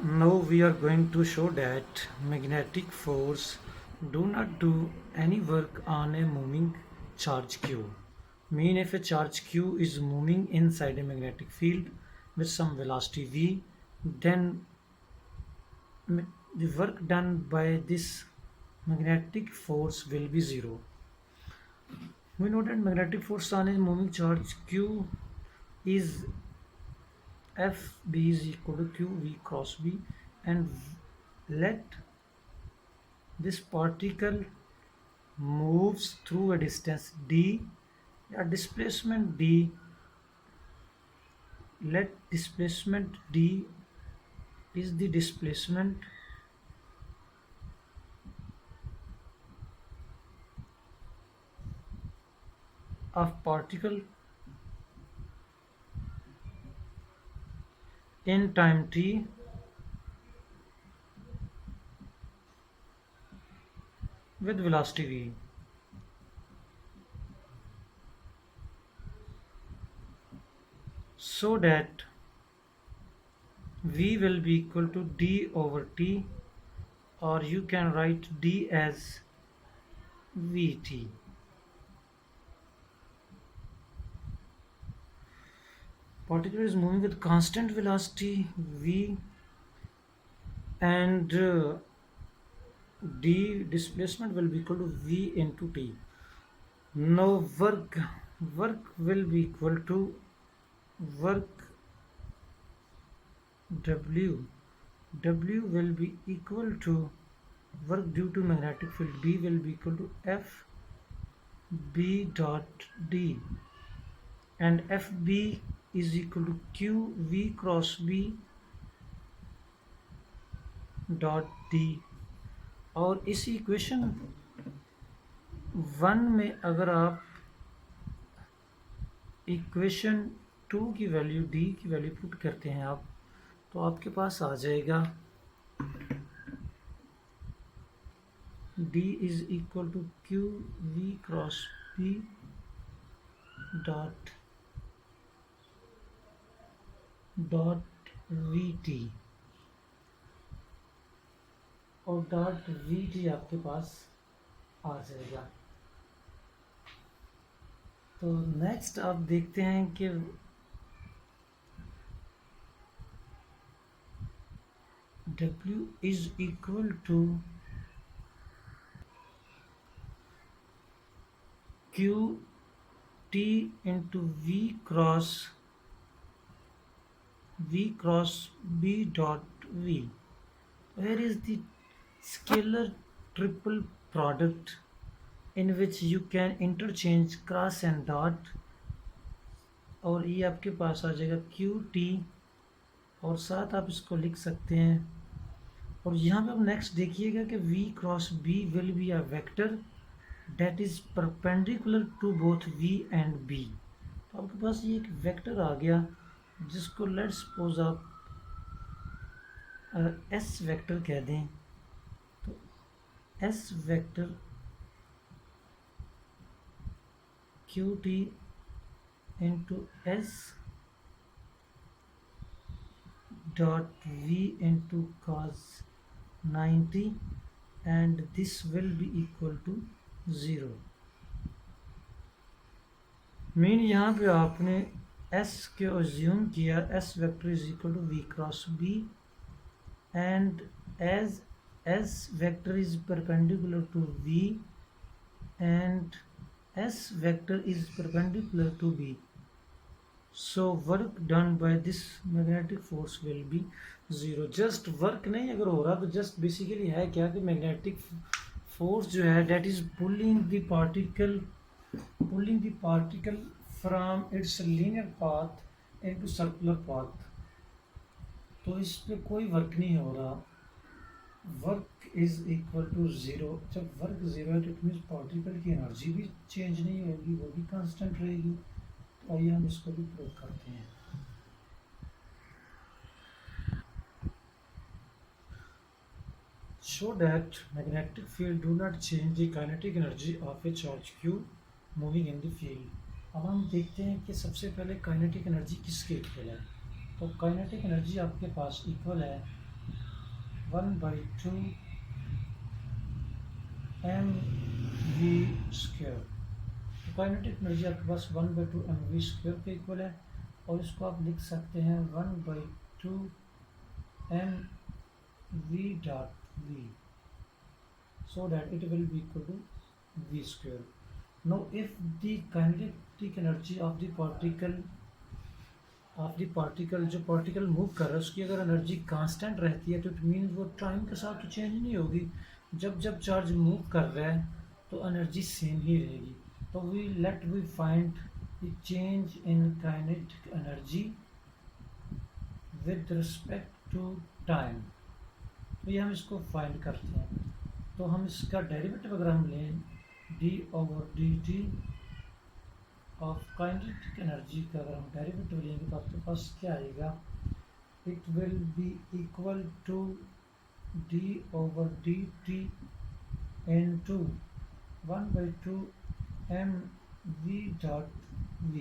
Now we are going to show that magnetic force do not do any work on a moving charge q. Mean if a charge q is moving inside a magnetic field with some velocity v, then the work done by this magnetic force will be zero. We know that magnetic force on a moving charge q is Fb is equal to qv cross b, and let this particle moves through a distance d, a displacement d. Let displacement d is the displacement of particle in time t with velocity v. So that v will be equal to d over t, or you can write d as vt. Particle is moving with constant velocity v, and d displacement will be equal to v into t. Now work will be equal to work w will be equal to work due to magnetic field b will be equal to f b dot d, and fb is equal to q v cross b dot D. और इस equation one में अगर आप equation two की value D की value put करते हैं आप, तो आपके पास आ जाएगा D is equal to Q V cross B dot V T, और डॉट वी टी आपके पास आ जाएगा. तो नेक्स्ट आप देखते हैं कि W is equal to Q T into V cross B dot V. Where is the scalar triple product in which you can interchange cross and dot, और ये आपके पास आ जाएगा क्यू टी, और साथ आप इसको लिख सकते हैं. और यहाँ पे आप नेक्स्ट देखिएगा कि v क्रॉस b will be a vector that is perpendicular to both v and b. तो आपके पास ये एक वेक्टर आ गया जिसको लेट्स सपोज आप एस वेक्टर कह दें. तो S vector Q T into S dot v into cos 90, and this will be equal to 0. Mean यहाँ पे आपने s के अज्यूम किया s vector is equal to v क्रॉस b, and as s vector is perpendicular to v and s vector is perpendicular to b, so work done by this magnetic force will be 0. Just work नहीं अगर हो रहा तो just basically है क्या कि magnetic force जो है that is pulling the particle from its linear path into circular path. तो इस पे कोई वर्क नहीं हो रहा. Work is equal to 0. जब वर्क 0 है तो इट मीन्स पार्टिकल की एनर्जी भी चेंज नहीं होगी, वो भी कांस्टेंट रहेगी. तो आइए हम इसको भी प्रूव करते हैं. Show that magnetic field do not change the kinetic energy of a charge q moving in the field. अब हम देखते हैं कि सबसे पहले काइनेटिक एनर्जी किसके इक्वल है. तो काइनेटिक एनर्जी आपके पास इक्वल है 1/2 mv²। तो काइनेटिक एनर्जी आपके पास 1/2 mv² के इक्वल है, और इसको आप लिख सकते हैं 1/2 mv.v, so that it will be equal to v²। now if the kinetic energy of the particle जो पार्टिकल मूव कर रहा है उसकी अगर एनर्जी कांस्टेंट रहती है तो इट मीन वो टाइम के साथ तो चेंज नहीं होगी। जब जब चार्ज मूव कर रहा है तो एनर्जी सेम ही रहेगी। तो we find the change in kinetic energy with respect to time. तो ये हम इसको फाइंड करते हैं। तो हम इसका डेरिवेटिव अगर हम लें d/dt ऑफ काइनेटिक एनर्जी का अगर हम डेरिवेटिव लेंगे तो आपके पास क्या आएगा, it will be equal to d/dt into 1/2 mv.v,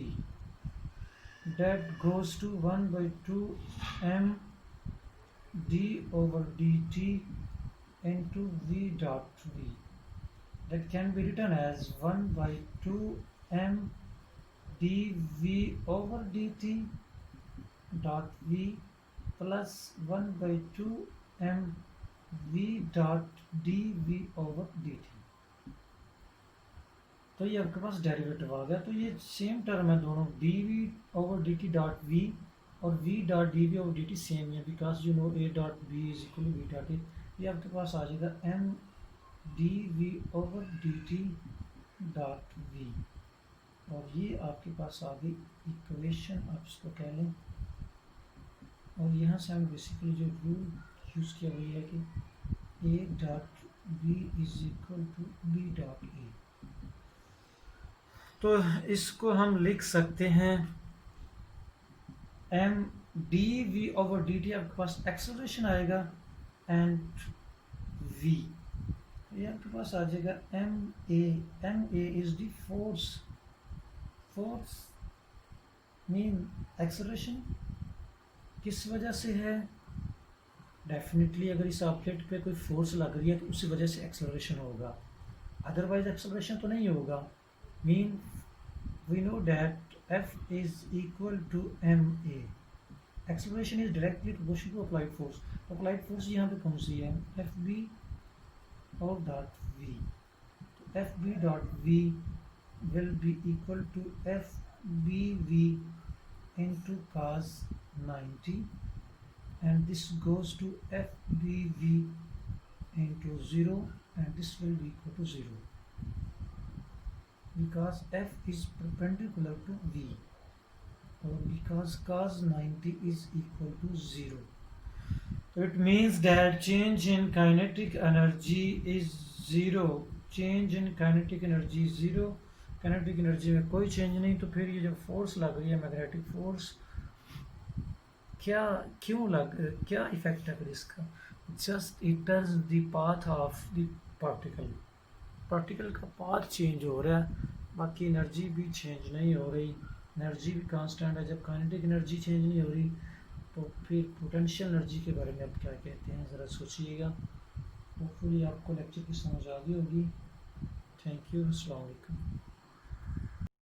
that goes to 1/2 md/dt into v.v, that can be written as 1/2 m dv/dt dot v plus 1/2 m v.dv/dt। तो ये आपके पास डेरिवेटिव आ गया। तो ये सेम टर्म है दोनों, dv/dt डॉट v और v.dv/dt same है, because you know a.b is equal to v.a। ये आपके पास आ जाएगा m dv/dt डॉट v, और ये आपके पास आ गई इक्वेशन, आप इसको कह लें। और यहाँ से हम बेसिकली जो रूल यूज़ किया वही है कि a.b is equal to b.a। तो इसको हम लिख सकते हैं m dv/dt आपके पास एक्सेलरेशन आएगा एंड v, ये आपके पास आ जाएगा ma is the force mean acceleration किस वजह से है, डेफिनेटली अगर इस ऑब्जेक्ट पे कोई फोर्स लग रही है तो उसी वजह से एक्सेलरेशन होगा, अदरवाइज एक्सेलरेशन तो नहीं होगा। Mean we know that F is equal to ma, acceleration is directly proportional to applied force. तो अप्लाइड फोर्स यहाँ पे कौन सी है, Fb और डॉट v। तो Fb dot v will be equal to FBV into cos 90, and this goes to FBV into 0, and this will be equal to 0 because F is perpendicular to V, or because cos 90 is equal to 0. So it means that change in kinetic energy is 0. change in kinetic energy is 0, kinetic energy में कोई change नहीं। तो फिर ये जो force लग रही है मैग्नेटिक फोर्स, क्या इफेक्ट है फिर इसका, just it turns the path of the particle का पाथ चेंज हो रहा है, बाकी एनर्जी भी चेंज नहीं हो रही, एनर्जी भी कांस्टेंट है। जब काइनेटिक एनर्जी चेंज नहीं हो रही तो फिर पोटेंशियल एनर्जी के बारे में आप क्या कहते हैं ज़रा सोचिएगा। होपफुली आपको लेक्चर की समझ आ गई होगी। थैंक यू, अस्सलाम वालेकुम।